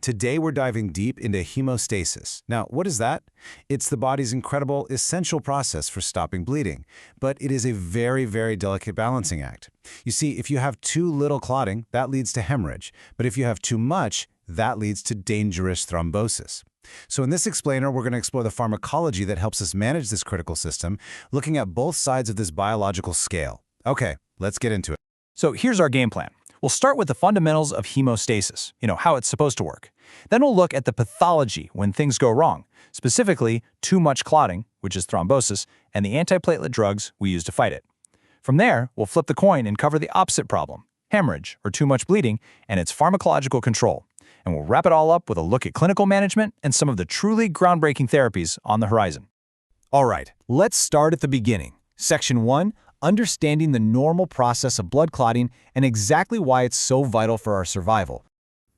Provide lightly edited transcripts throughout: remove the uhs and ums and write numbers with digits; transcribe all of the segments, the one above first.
Today we're diving deep into hemostasis. Now, what is that? It's the body's incredible, essential process for stopping bleeding, but it is a very, very delicate balancing act. You see, if you have too little clotting, that leads to hemorrhage, but if you have too much, that leads to dangerous thrombosis. So in this explainer, we're going to explore the pharmacology that helps us manage this critical system, looking at both sides of this biological scale. Okay, let's get into it. So here's our game plan. We'll start with the fundamentals of hemostasis, how it's supposed to work. Then we'll look at the pathology when things go wrong, specifically too much clotting, which is thrombosis, and the antiplatelet drugs we use to fight it. From there, we'll flip the coin and cover the opposite problem, hemorrhage, or too much bleeding, and its pharmacological control. And we'll wrap it all up with a look at clinical management and some of the truly groundbreaking therapies on the horizon. All right, let's start at the beginning. Section 1, understanding the normal process of blood clotting and exactly why it's so vital for our survival.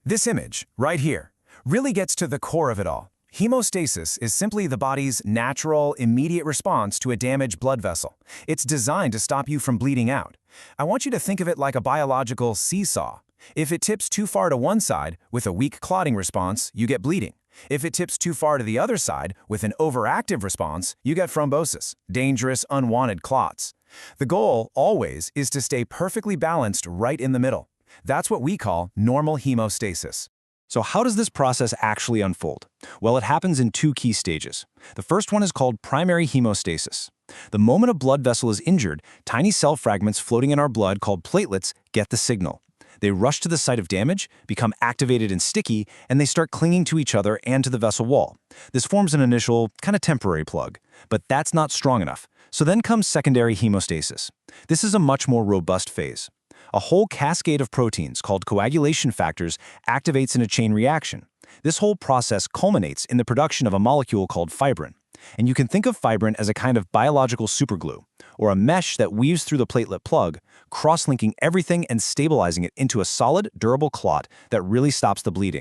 This image, right here, really gets to the core of it all. Hemostasis is simply the body's natural, immediate response to a damaged blood vessel. It's designed to stop you from bleeding out. I want you to think of it like a biological seesaw. If it tips too far to one side, with a weak clotting response, you get bleeding. If it tips too far to the other side, with an overactive response, you get thrombosis, dangerous, unwanted clots. The goal, always, is to stay perfectly balanced right in the middle. That's what we call normal hemostasis. So how does this process actually unfold? Well, it happens in two key stages. The first one is called primary hemostasis. The moment a blood vessel is injured, tiny cell fragments floating in our blood called platelets get the signal. They rush to the site of damage, become activated and sticky, and they start clinging to each other and to the vessel wall. This forms an initial, kind of temporary plug. But that's not strong enough. So then comes secondary hemostasis. This is a much more robust phase. A whole cascade of proteins called coagulation factors activates in a chain reaction. This whole process culminates in the production of a molecule called fibrin. And you can think of fibrin as a kind of biological superglue, or a mesh that weaves through the platelet plug, cross-linking everything and stabilizing it into a solid, durable clot that really stops the bleeding.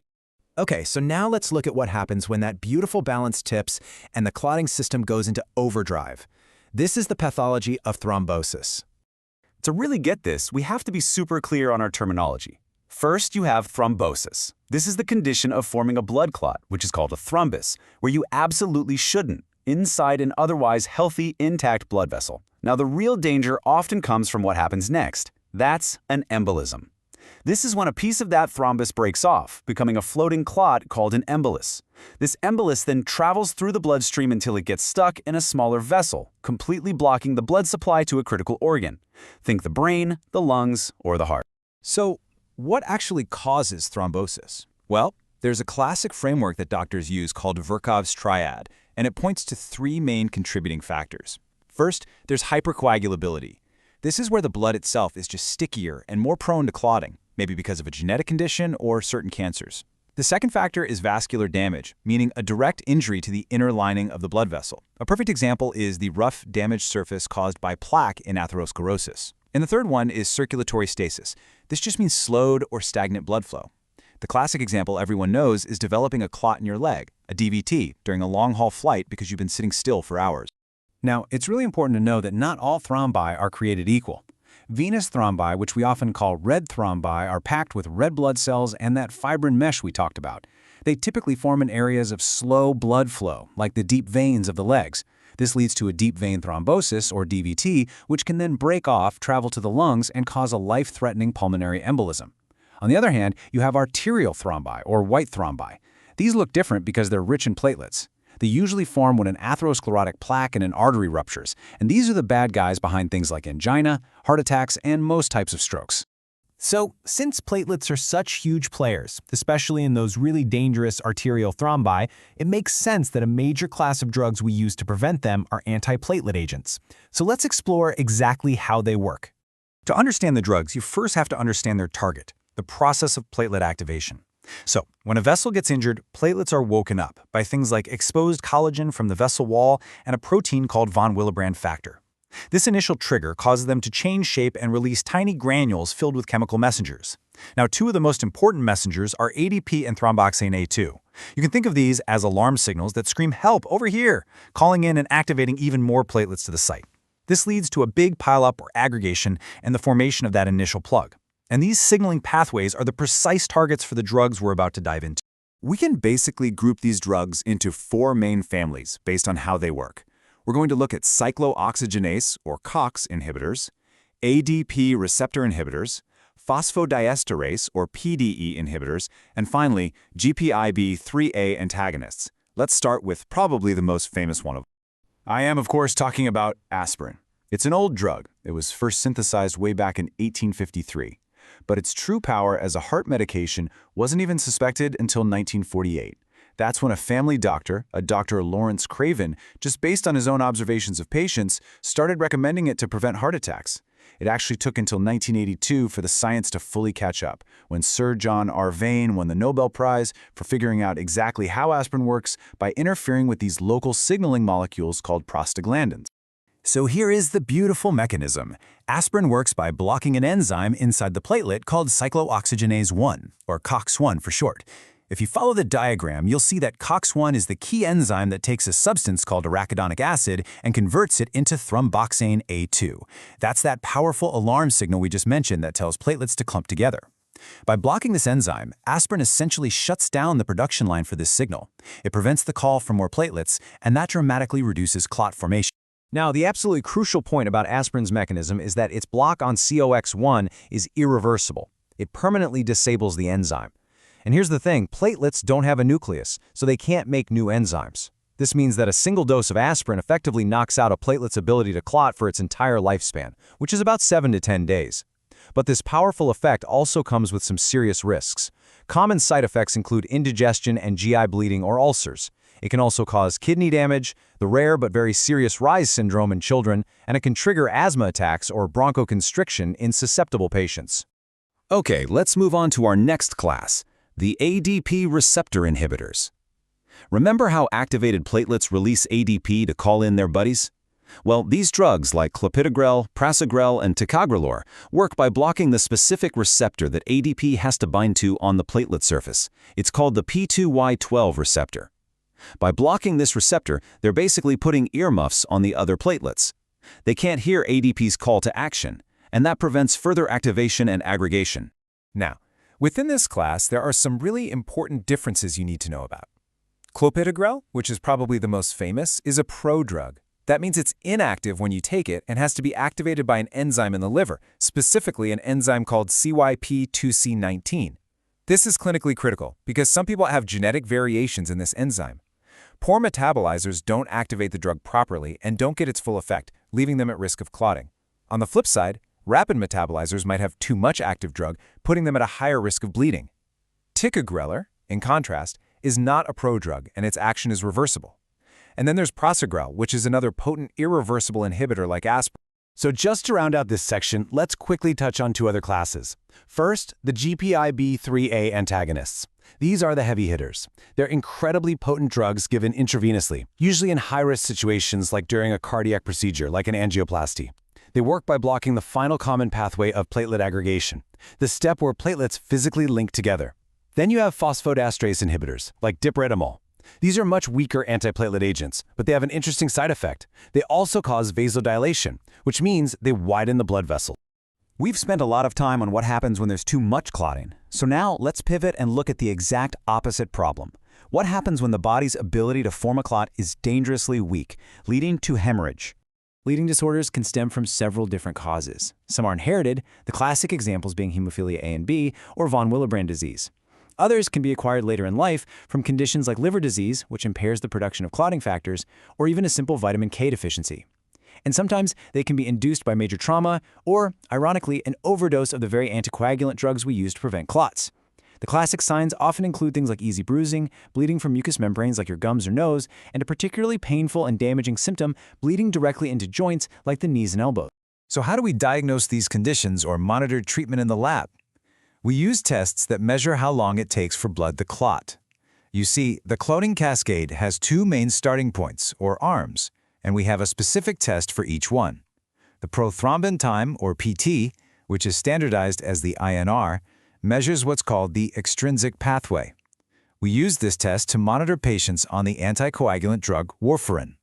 Okay, so now let's look at what happens when that beautiful balance tips and the clotting system goes into overdrive. This is the pathology of thrombosis. To really get this, we have to be super clear on our terminology. First, you have thrombosis. This is the condition of forming a blood clot, which is called a thrombus, where you absolutely shouldn't, inside an otherwise healthy, intact blood vessel. Now, the real danger often comes from what happens next. That's an embolism. This is when a piece of that thrombus breaks off, becoming a floating clot called an embolus. This embolus then travels through the bloodstream until it gets stuck in a smaller vessel, completely blocking the blood supply to a critical organ. Think the brain, the lungs, or the heart. So, what actually causes thrombosis? Well, there's a classic framework that doctors use called Virchow's triad, and it points to three main contributing factors. First, there's hypercoagulability. This is where the blood itself is just stickier and more prone to clotting, maybe because of a genetic condition or certain cancers. The second factor is vascular damage, meaning a direct injury to the inner lining of the blood vessel. A perfect example is the rough, damaged surface caused by plaque in atherosclerosis. And the third one is circulatory stasis. This just means slowed or stagnant blood flow. The classic example everyone knows is developing a clot in your leg, a DVT, during a long-haul flight because you've been sitting still for hours. Now, it's really important to know that not all thrombi are created equal. Venous thrombi, which we often call red thrombi, are packed with red blood cells and that fibrin mesh we talked about. They typically form in areas of slow blood flow, like the deep veins of the legs. This leads to a deep vein thrombosis, or DVT, which can then break off, travel to the lungs, and cause a life-threatening pulmonary embolism. On the other hand, you have arterial thrombi, or white thrombi. These look different because they're rich in platelets. They usually form when an atherosclerotic plaque in an artery ruptures, and these are the bad guys behind things like angina, heart attacks, and most types of strokes. So, since platelets are such huge players, especially in those really dangerous arterial thrombi, it makes sense that a major class of drugs we use to prevent them are antiplatelet agents. So let's explore exactly how they work. To understand the drugs, you first have to understand their target, the process of platelet activation. So, when a vessel gets injured, platelets are woken up by things like exposed collagen from the vessel wall and a protein called von Willebrand factor. This initial trigger causes them to change shape and release tiny granules filled with chemical messengers. Now, two of the most important messengers are ADP and thromboxane A2. You can think of these as alarm signals that scream, "Help, over here!" calling in and activating even more platelets to the site. This leads to a big pileup or aggregation and the formation of that initial plug. And these signaling pathways are the precise targets for the drugs we're about to dive into. We can basically group these drugs into 4 main families based on how they work. We're going to look at cyclooxygenase, or COX inhibitors, ADP receptor inhibitors, phosphodiesterase, or PDE inhibitors, and finally, GPIB3A antagonists. Let's start with probably the most famous one of them. I am, of course, talking about aspirin. It's an old drug. It was first synthesized way back in 1853. But its true power as a heart medication wasn't even suspected until 1948. That's when a family doctor, a Dr. Lawrence Craven, just based on his own observations of patients, started recommending it to prevent heart attacks. It actually took until 1982 for the science to fully catch up, when Sir John R. Vane won the Nobel Prize for figuring out exactly how aspirin works by interfering with these local signaling molecules called prostaglandins. So here is the beautiful mechanism. Aspirin works by blocking an enzyme inside the platelet called cyclooxygenase 1, or COX-1 for short. If you follow the diagram, you'll see that COX-1 is the key enzyme that takes a substance called arachidonic acid and converts it into thromboxane A2. That's that powerful alarm signal we just mentioned that tells platelets to clump together. By blocking this enzyme, aspirin essentially shuts down the production line for this signal. It prevents the call for more platelets, and that dramatically reduces clot formation. Now, the absolutely crucial point about aspirin's mechanism is that its block on COX-1 is irreversible. It permanently disables the enzyme. And here's the thing, platelets don't have a nucleus, so they can't make new enzymes. This means that a single dose of aspirin effectively knocks out a platelet's ability to clot for its entire lifespan, which is about 7 to 10 days. But this powerful effect also comes with some serious risks. Common side effects include indigestion and GI bleeding or ulcers. It can also cause kidney damage, the rare but very serious Reye's syndrome in children, and it can trigger asthma attacks or bronchoconstriction in susceptible patients. Okay, let's move on to our next class, the ADP receptor inhibitors. Remember how activated platelets release ADP to call in their buddies? Well, these drugs like clopidogrel, prasugrel, and ticagrelor work by blocking the specific receptor that ADP has to bind to on the platelet surface. It's called the P2Y12 receptor. By blocking this receptor, they're basically putting earmuffs on the other platelets. They can't hear ADP's call to action, and that prevents further activation and aggregation. Now, within this class, there are some really important differences you need to know about. Clopidogrel, which is probably the most famous, is a prodrug. That means it's inactive when you take it and has to be activated by an enzyme in the liver, specifically an enzyme called CYP2C19. This is clinically critical because some people have genetic variations in this enzyme. Poor metabolizers don't activate the drug properly and don't get its full effect, leaving them at risk of clotting. On the flip side, rapid metabolizers might have too much active drug, putting them at a higher risk of bleeding. Ticagrelor, in contrast, is not a prodrug and its action is reversible. And then there's prasugrel, which is another potent irreversible inhibitor like aspirin. So just to round out this section, let's quickly touch on 2 other classes. First, the GPIB3A antagonists. These are the heavy hitters. They're incredibly potent drugs given intravenously, usually in high-risk situations like during a cardiac procedure, like an angioplasty. They work by blocking the final common pathway of platelet aggregation, the step where platelets physically link together. Then you have phosphodiesterase inhibitors, like dipridamole. These are much weaker antiplatelet agents, but they have an interesting side effect. They also cause vasodilation, which means they widen the blood vessel. We've spent a lot of time on what happens when there's too much clotting. So now let's pivot and look at the exact opposite problem. What happens when the body's ability to form a clot is dangerously weak, leading to hemorrhage? Bleeding disorders can stem from several different causes. Some are inherited, the classic examples being hemophilia A and B or von Willebrand disease. Others can be acquired later in life from conditions like liver disease, which impairs the production of clotting factors, or even a simple vitamin K deficiency. And sometimes they can be induced by major trauma or, ironically, an overdose of the very anticoagulant drugs we use to prevent clots. The classic signs often include things like easy bruising, bleeding from mucous membranes like your gums or nose, and a particularly painful and damaging symptom, bleeding directly into joints like the knees and elbows. So how do we diagnose these conditions or monitor treatment in the lab? We use tests that measure how long it takes for blood to clot. You see, the clotting cascade has 2 main starting points, or arms, and we have a specific test for each one. The prothrombin time, or PT, which is standardized as the INR, measures what's called the extrinsic pathway. We use this test to monitor patients on the anticoagulant drug warfarin.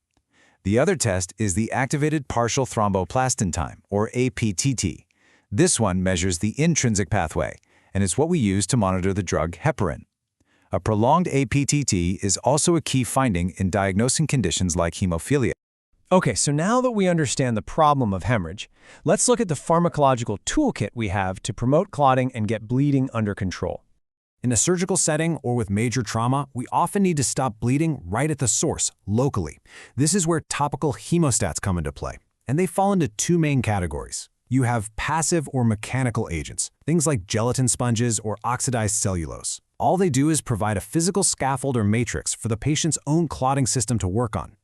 The other test is the activated partial thromboplastin time, or APTT. This one measures the intrinsic pathway, and it's what we use to monitor the drug heparin. A prolonged APTT is also a key finding in diagnosing conditions like hemophilia. Okay, so now that we understand the problem of hemorrhage, let's look at the pharmacological toolkit we have to promote clotting and get bleeding under control. In a surgical setting or with major trauma, we often need to stop bleeding right at the source, locally. This is where topical hemostats come into play, and they fall into two main categories. You have passive or mechanical agents, things like gelatin sponges or oxidized cellulose. All they do is provide a physical scaffold or matrix for the patient's own clotting system to work on.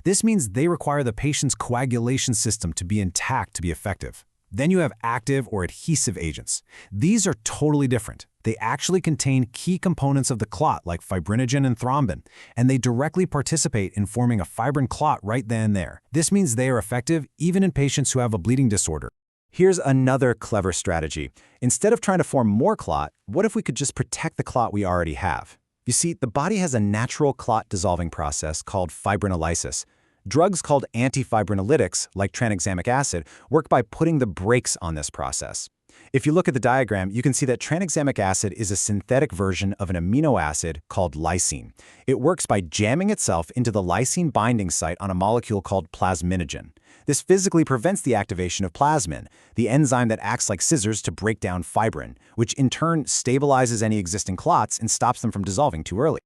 This means they require the patient's coagulation system to be intact to be effective. Then you have active or adhesive agents. These are totally different. They actually contain key components of the clot like fibrinogen and thrombin, and they directly participate in forming a fibrin clot right then and there. This means they are effective even in patients who have a bleeding disorder. Here's another clever strategy. Instead of trying to form more clot, what if we could just protect the clot we already have? You see, the body has a natural clot-dissolving process called fibrinolysis. Drugs called antifibrinolytics, like tranexamic acid, work by putting the brakes on this process. If you look at the diagram, you can see that tranexamic acid is a synthetic version of an amino acid called lysine. It works by jamming itself into the lysine binding site on a molecule called plasminogen. This physically prevents the activation of plasmin, the enzyme that acts like scissors to break down fibrin, which in turn stabilizes any existing clots and stops them from dissolving too early.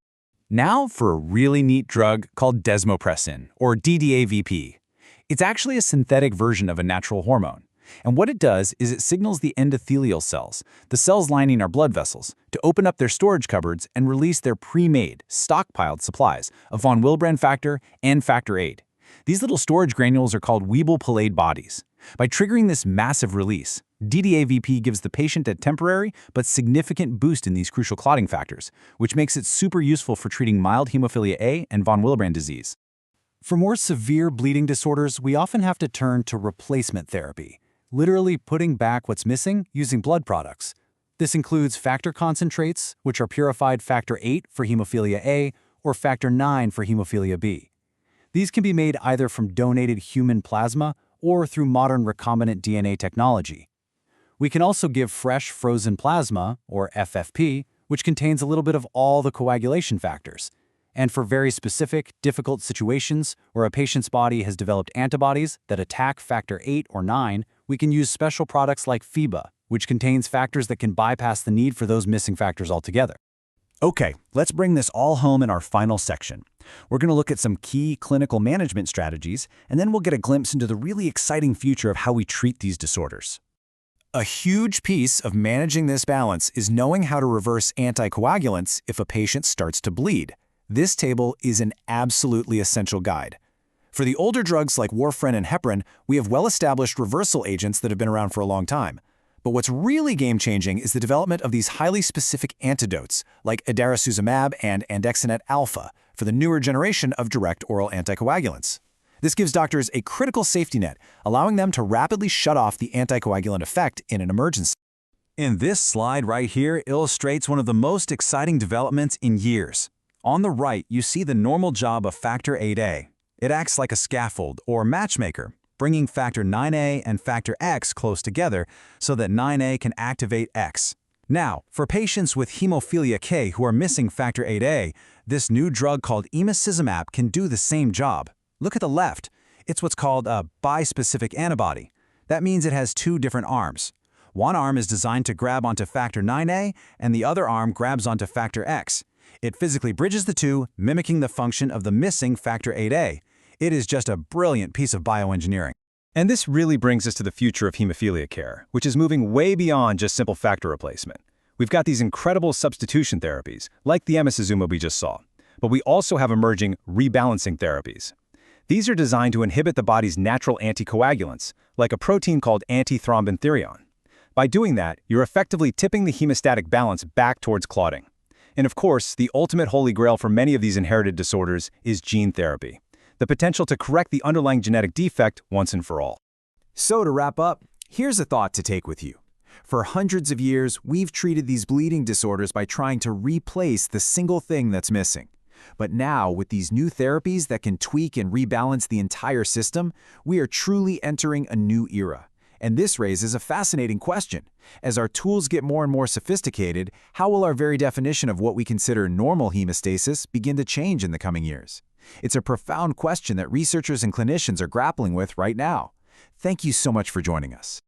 Now for a really neat drug called desmopressin, or DDAVP. It's actually a synthetic version of a natural hormone. And what it does is it signals the endothelial cells, the cells lining our blood vessels, to open up their storage cupboards and release their pre-made, stockpiled supplies of von Willebrand factor and factor VIII. These little storage granules are called Weibel-Palade bodies. By triggering this massive release, DDAVP gives the patient a temporary but significant boost in these crucial clotting factors, which makes it super useful for treating mild hemophilia A and von Willebrand disease. For more severe bleeding disorders, we often have to turn to replacement therapy, literally putting back what's missing using blood products. This includes factor concentrates, which are purified factor VIII for hemophilia A or factor IX for hemophilia B. These can be made either from donated human plasma or through modern recombinant DNA technology. We can also give fresh frozen plasma, or FFP, which contains a little bit of all the coagulation factors. And for very specific, difficult situations where a patient's body has developed antibodies that attack factor VIII or IX, we can use special products like FIBA, which contains factors that can bypass the need for those missing factors altogether. Okay, let's bring this all home in our final section. We're going to look at some key clinical management strategies, and then we'll get a glimpse into the really exciting future of how we treat these disorders. A huge piece of managing this balance is knowing how to reverse anticoagulants if a patient starts to bleed. This table is an absolutely essential guide. For the older drugs like warfarin and heparin, we have well-established reversal agents that have been around for a long time. But what's really game-changing is the development of these highly specific antidotes, like idarosuzumab and andexanet alfa, for the newer generation of direct oral anticoagulants. This gives doctors a critical safety net, allowing them to rapidly shut off the anticoagulant effect in an emergency. And this slide right here illustrates one of the most exciting developments in years. On the right, you see the normal job of factor VIIIa. It acts like a scaffold or matchmaker, bringing factor IXA and factor X close together so that IXA can activate X. Now, for patients with hemophilia K who are missing factor VIIIa, this new drug called emicizumab can do the same job. Look at the left. It's what's called a bispecific antibody. That means it has two different arms. One arm is designed to grab onto factor IXA, and the other arm grabs onto factor X. It physically bridges the two, mimicking the function of the missing factor VIIIa. It is just a brilliant piece of bioengineering. And this really brings us to the future of hemophilia care, which is moving way beyond just simple factor replacement. We've got these incredible substitution therapies, like the emicizumab we just saw. But we also have emerging rebalancing therapies. These are designed to inhibit the body's natural anticoagulants, like a protein called antithrombintherion. By doing that, you're effectively tipping the hemostatic balance back towards clotting. And of course, the ultimate holy grail for many of these inherited disorders is gene therapy, the potential to correct the underlying genetic defect once and for all. So to wrap up, here's a thought to take with you. For hundreds of years, we've treated these bleeding disorders by trying to replace the single thing that's missing. But now, with these new therapies that can tweak and rebalance the entire system, we are truly entering a new era. And this raises a fascinating question. As our tools get more and more sophisticated, how will our very definition of what we consider normal hemostasis begin to change in the coming years? It's a profound question that researchers and clinicians are grappling with right now. Thank you so much for joining us.